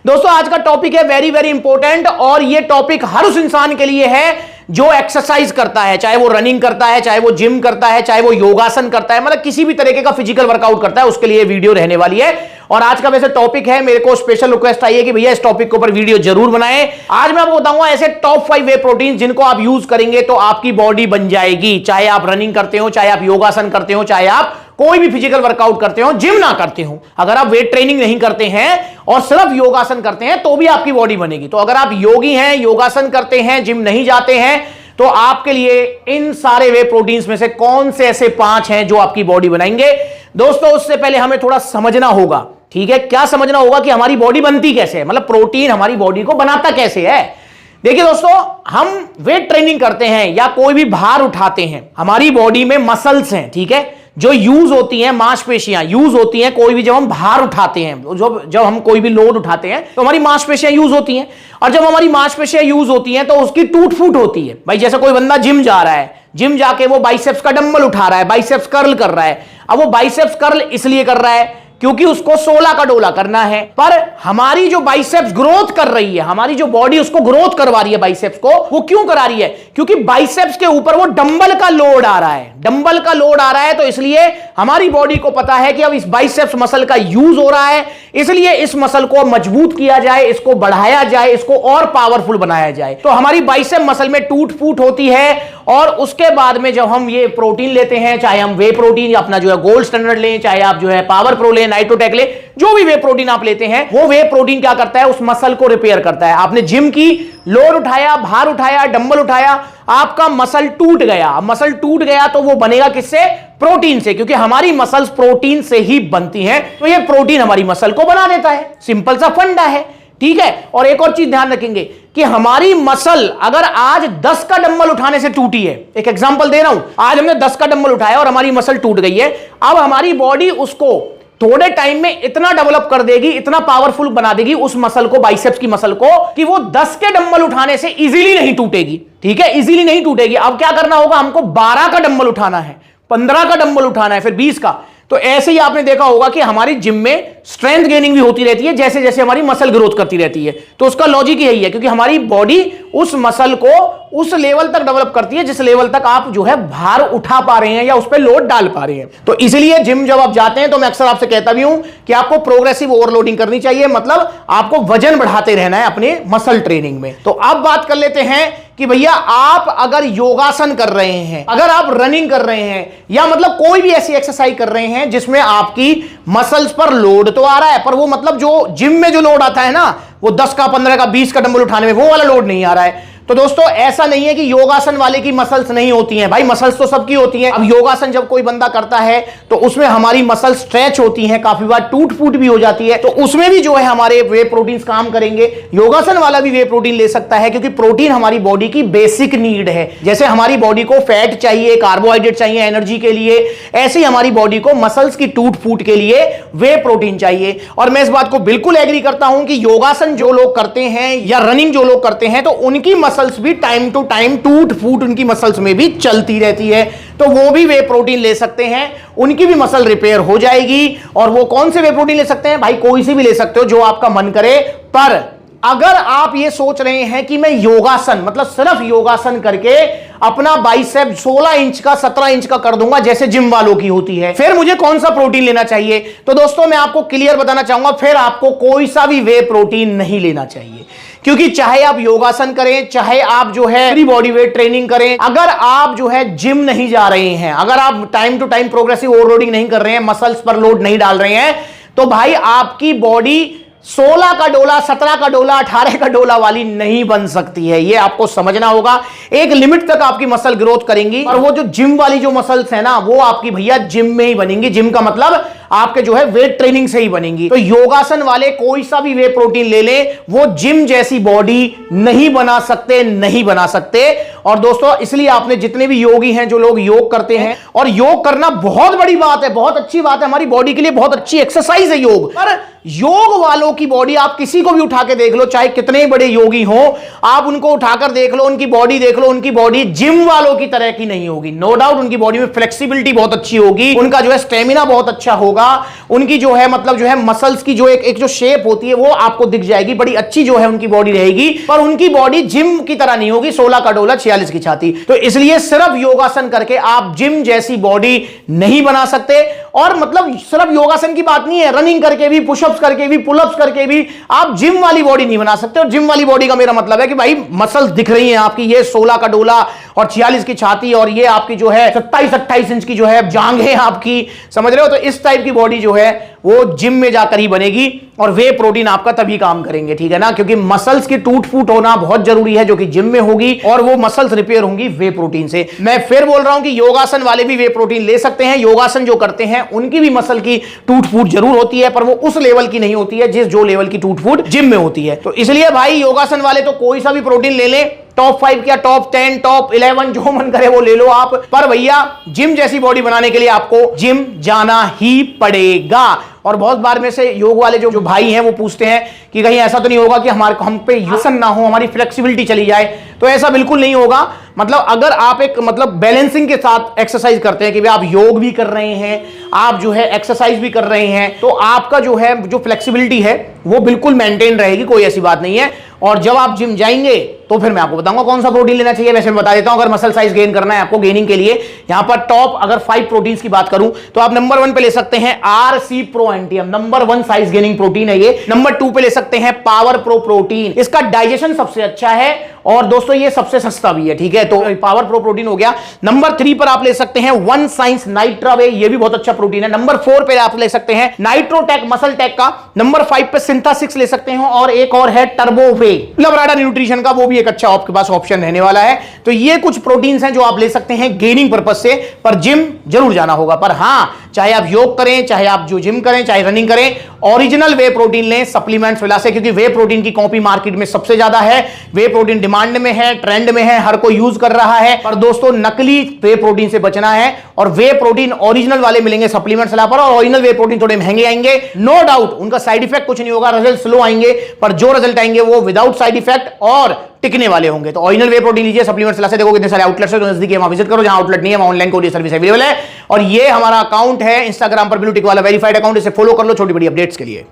दोस्तों आज का टॉपिक है वेरी वेरी इंपॉर्टेंट और ये टॉपिक हर उस इंसान के लिए है जो एक्सरसाइज करता है, चाहे वो रनिंग करता है, चाहे वो जिम करता है, चाहे वो योगासन करता है, मतलब किसी भी तरीके का फिजिकल वर्कआउट करता है, उसके लिए वीडियो रहने वाली है। और आज का वैसे टॉपिक है, मेरे को स्पेशल रिक्वेस्ट आई है कि भैया इस टॉपिक के ऊपर वीडियो जरूर बनाएं। आज मैं आपको बताऊंगा ऐसे टॉप 5 वे प्रोटीन जिनको आप यूज करेंगे तो आपकी बॉडी बन जाएगी, चाहे आप रनिंग करते हो, चाहे आप योगासन करते हो, चाहे आप कोई भी फिजिकल वर्कआउट करते हो, जिम ना करते हो। अगर आप वेट ट्रेनिंग नहीं करते हैं और सिर्फ योगासन करते हैं तो भी आपकी बॉडी बनेगी। तो अगर आप योगी हैं, योगासन करते हैं, जिम नहीं जाते हैं, तो आपके लिए इन सारे वे प्रोटीन्स में से कौन से ऐसे 5 हैं जो आपकी बॉडी बनाएंगे। दोस्तों उससे पहले हमें थोड़ा समझना होगा, ठीक है, क्या समझना होगा कि हमारी बॉडी बनती कैसे है, मतलब प्रोटीन हमारी बॉडी को बनाता कैसे है। देखिए दोस्तों, हम वेट ट्रेनिंग करते हैं या कोई भी भार उठाते हैं, हमारी बॉडी में मसल्स हैं, ठीक है, जो यूज होती हैं, मांसपेशियां यूज होती हैं। कोई भी जब हम भार उठाते हैं, जब हम कोई भी लोड उठाते हैं तो हमारी मांसपेशियां यूज होती हैं, और जब हमारी मांसपेशियां यूज होती हैं तो उसकी टूट फूट होती है। भाई जैसे कोई बंदा जिम जा रहा है, जिम जाके वो बाइसेप्स का डंबल उठा रहा है, बाइसेप्स कर्ल कर रहा है। अब वो बाइसेप्स कर्ल इसलिए कर रहा है क्योंकि उसको 16 का डोला करना है, पर हमारी जो बाइसेप्स ग्रोथ कर रही है, हमारी जो बॉडी उसको ग्रोथ करवा रही है बाइसेप्स को, वो क्यों करा रही है? क्योंकि बाइसेप्स के ऊपर वो डंबल का लोड आ रहा है, डंबल का लोड आ रहा है। तो इसलिए हमारी बॉडी को पता है कि अब इस बाइसेप्स मसल का यूज हो रहा है, इसलिए इस मसल को मजबूत किया जाए, इसको बढ़ाया जाए, इसको और पावरफुल बनाया जाए। तो हमारी बाइसेप मसल में टूट फूट होती है, और उसके बाद में जब हम ये प्रोटीन लेते हैं, चाहे हम वे प्रोटीन या अपना जो है गोल्ड स्टैंडर्ड लें, चाहे आप जो है पावर प्रो लें, नाइट्रोटेक ले, जो भी वे प्रोटीन आप लेते हैं, वो वे प्रोटीन क्या करता है? उस मसल को रिपेयर करता है। आपने जिम की, लोड उठाया, भार उठाया, डंबल उठाया, आपका मसल टूट गया। मसल टूट गया तो वो बनेगा किससे? प्रोटीन से, क्योंकि हमारी मसल्स प्रोटीन से ही बनती हैं। तो ये प्रोटीन हमारी मसल को बना देता है, सिंपल सा फंडा है, ठीक है। और एक और चीज ध्यान रखेंगे कि हमारी मसल अगर आज 10 का डंबल उठाने से टूटी है, एक एग्जांपल दे रहा हूं, आज हमने 10 का डंबल उठाया और हमारी मसल टूट गई है, अब हमारी बॉडी उसको थोड़े टाइम में इतना डेवलप कर देगी, इतना पावरफुल बना देगी उस मसल को, बाइसेप्स की मसल को, कि वो 10 के डंबल उठाने से इजीली नहीं टूटेगी, ठीक है, इजीली नहीं टूटेगी। अब क्या करना होगा? हमको 12 का डंबल उठाना है, 15 का डंबल उठाना है, फिर 20 का। तो ऐसे ही आपने देखा होगा कि हमारी जिम में स्ट्रेंथ गेनिंग भी होती रहती है जैसे जैसे हमारी मसल ग्रोथ करती रहती है। तो उसका लॉजिक यही है, क्योंकि हमारी बॉडी उस मसल को उस लेवल तक डेवलप करती है जिस लेवल तक आप जो है भार उठा पा रहे हैं या उस पर लोड डाल पा रहे हैं। तो इसलिए जिम जब आप जाते हैं तो मैं अक्सर आपसे कहता भी हूं कि आपको प्रोग्रेसिव ओवरलोडिंग करनी चाहिए, मतलब आपको वजन बढ़ाते रहना है अपने मसल ट्रेनिंग में। तो अब बात कर लेते हैं कि भैया आप अगर योगासन कर रहे हैं, अगर आप रनिंग कर रहे हैं, या मतलब कोई भी ऐसी एक्सरसाइज कर रहे हैं जिसमें आपकी मसल्स पर लोड तो आ रहा है, पर वो मतलब जो जिम में जो लोड आता है ना, वो 10 का, 15 का, 20 का डंबल उठाने में वो वाला लोड नहीं आ रहा है। तो दोस्तों ऐसा नहीं है कि योगासन वाले की मसल्स नहीं होती हैं, भाई मसल्स तो सबकी होती हैं। अब योगासन जब कोई बंदा करता है तो उसमें हमारी मसल स्ट्रेच होती हैं, काफी बार टूट फूट भी हो जाती है, तो उसमें भी जो है हमारे वे प्रोटीन्स काम करेंगे। योगासन वाला भी वे प्रोटीन ले सकता है, क्योंकि प्रोटीन हमारी बॉडी की बेसिक नीड है। जैसे हमारी बॉडी को फैट चाहिए, कार्बोहाइड्रेट चाहिए एनर्जी के लिए, ऐसे ही हमारी बॉडी को मसल्स की टूट फूट के लिए वे प्रोटीन चाहिए। और मैं इस बात को बिल्कुल एग्री करता हूं कि योगासन जो लोग करते हैं या रनिंग जो लोग करते हैं, तो उनकी मसल्स भी टाइम टू टाइम टूट फूट उनकी मसल्स में भी चलती रहती है, तो वो भी वे प्रोटीन ले सकते हैं, उनकी भी मसल रिपेयर हो जाएगी। और वो कौन से वे प्रोटीन ले सकते हैं? भाई कोई सी भी ले सकते हो जो आपका मन करे। पर अगर आप ये सोच रहे हैं कि मैं योगासन, मतलब सिर्फ योगासन करके अपना बाइसेप 16 इंच का, 17 इंच का कर दूंगा जैसे जिम वालों की होती है, फिर मुझे कौन सा प्रोटीन लेना चाहिए? तो दोस्तों मैं आपको क्लियर बताना चाहूंगा, फिर आपको कोई सा भी वे प्रोटीन नहीं लेना चाहिए। क्योंकि चाहे आप योगासन करें, चाहे आप जो है फ्री बॉडी वेट ट्रेनिंग करें, अगर आप जो है जिम नहीं जा रहे हैं, अगर आप time to time progressive overloading नहीं कर रहे हैं, मसल्स पर लोड नहीं डाल रहे हैं, तो भाई आपकी बॉडी 16 का डोला, 17 का डोला, 18 का डोला वाली नहीं बन सकती है। ये आपको समझना होगा। एक लिमिट तक आपकी मसल ग्रोथ करेंगी, और वो जो जिम वाली जो मसल्स है ना, वो आपकी भैया जिम में ही बनेंगी। जिम का मतलब आपके जो है वेट ट्रेनिंग से ही बनेंगी। तो योगासन वाले कोई सा भी वे प्रोटीन ले ले, वो जिम जैसी बॉडी नहीं बना सकते, नहीं बना सकते। और दोस्तों इसलिए आपने जितने भी योगी हैं, जो लोग योग करते हैं, और योग करना बहुत बड़ी बात है, बहुत अच्छी बात है, हमारी बॉडी के लिए बहुत अच्छी एक्सरसाइज है योग। पर योग वालों की बॉडी आप किसी को भी उठा के देख लो, चाहे कितने बड़े योगी हो, आप उनको उठाकर देख लो, उनकी बॉडी देख लो, उनकी बॉडी जिम वालों की तरह की नहीं होगी। नो डाउट उनकी बॉडी में फ्लेक्सिबिलिटी बहुत अच्छी होगी, उनका जो है स्टेमिना बहुत अच्छा होगा, होगा, उनकी जो है मतलब जो है मसल्स की जो एक जो शेप होती है वो आपको दिख जाएगी, बड़ी अच्छी जो है उनकी बॉडी रहेगी, पर उनकी बॉडी जिम की तरह नहीं होगी, 16 का डोला 46 की छाती। तो इसलिए सिर्फ योगासन करके आप जिम जैसी बॉडी नहीं बना सकते। और मतलब सिर्फ योगासन की बात नहीं है, रनिंग करके भी, पुशअप्स करके भी, पुलअप्स करके भी आप जिम वाली बॉडी नहीं बना सकते। और जिम वाली बॉडी का मेरा मतलब है कि भाई मसल्स दिख रही हैं आपकी, ये 16 का डोला और 46 की छाती और ये आपकी जो है 27-28 इंच की जो है जांघें आपकी, समझ रहे हो? तो इस टाइप की बॉडी जो है वो जिम में जाकर ही बनेगी और वे प्रोटीन आपका तभी काम करेंगे, ठीक है ना? क्योंकि मसल्स की टूट फूट होना बहुत जरूरी है जो कि जिम में होगी, और वो मसल्स रिपेयर होंगी वे प्रोटीन से। मैं फिर बोल रहा हूं कि योगासन वाले भी वे प्रोटीन ले सकते हैं। योगासन जो करते हैं उनकी भी मसल की टूट फूट जरूर होती है, पर वो उस लेवल की नहीं होती है जो लेवल की टूट फूट जिम में होती है। तो इसलिए भाई योगासन वाले तो कोई सा भी प्रोटीन ले लें, टॉप 5 या टॉप 10 टॉप 11 जो मन करे वो ले लो आप, पर भैया जिम जैसी बॉडी बनाने के लिए आपको जिम जाना ही पड़ेगा। और बहुत बार में से योग वाले जो भाई हैं वो पूछते हैं कि कहीं ऐसा तो नहीं होगा कि हम पे आसन ना हो, हमारी फ्लेक्सिबिलिटी चली जाए। तो ऐसा बिल्कुल नहीं होगा। मतलब अगर आप एक मतलब बैलेंसिंग के साथ एक्सरसाइज करते हैं कि भाई आप योग भी कर रहे हैं, आप जो है एक्सरसाइज भी कर रहे हैं, तो आपका जो है जो फ्लेक्सिबिलिटी है वो बिल्कुल मेंटेन रहेगी, कोई ऐसी बात नहीं है। और जब आप जिम जाएंगे तो फिर मैं आपको बताऊंगा कौन सा प्रोटीन लेना चाहिए। वैसे मैं बता देता हूं, अगर मसल साइज गेन करना है आपको, गेनिंग के लिए यहां पर टॉप अगर 5 प्रोटीन्स की बात करूं तो आप नंबर 1 पे ले सकते हैं आरसी प्रो एंटीएम, नंबर 1 साइज गेनिंग प्रोटीन है ये। नंबर 2 पे ले सकते हैं पावर प्रो प्रोटीन, इसका डाइजेशन सबसे अच्छा है और दोस्तों ये सबसे सस्ता भी है, ठीक है? तो पावर प्रो प्रोटीन हो गया। नंबर 3 पर आप ले सकते हैं वन साइंस नाइट्रावे, ये भी बहुत अच्छा प्रोटीन है। नंबर 4 पे आप ले सकते हैं नाइट्रोटेक मसल टेक का। नंबर 5 पे सिंथेसिस ले सकते हैं और एक और है टर्बोवे लबराडा न्यूट्रिशन का, वो भी एक अच्छा आपके पास ऑप्शन रहने वाला है। तो ये कुछ प्रोटीन्स हैं जो आप ले सकते हैं गेनिंग पर्पस से, पर जिम जरूर जाना होगा। पर हां, चाहे आप योग करें, चाहे आप जो जिम करें, चाहे रनिंग करें, ओरिजिनल वे प्रोटीन लें सप्लीमेंट्स वाला से, क्योंकि वे प्रोटीन की कॉपी मार्केट में सबसे ज्यादा है। वे प्रोटीन डिमांड में है, ट्रेंड में है, हर कोई यूज कर रहा है। पर दोस्तों नकली वे प्रोटीन से बचना है और वे प्रोटीन ओरिजिनल वाले मिलेंगे सप्लीमेंट्स वाला पर। और ओरिजिनल वे प्रोटीन थोड़े महंगे आएंगे, नो डाउट उनका साइड इफेक्ट कुछ नहीं होगा, रिजल्ट स्लो आएंगे, पर जो रिजल्ट आएंगे वो विदाउट साइड इफेक्ट और टिकने वाले होंगे। तो ओरिजिनल वे प्रोटीन लीजिए सप्लीमेंट्स से। देखो कितने सारे आउटलेट्स है, तो नजदीक वहां विजिट करो, जहां आउटलेट नहीं है वहां ऑनलाइन कोरियर सर्विस अवेलेबल है। और ये हमारा अकाउंट है इंस्टाग्राम पर ब्लू टिक वाला वेरीफाइड अकाउंट, इसे फॉलो कर लो छोटी बड़ी अपडेट्स के लिए।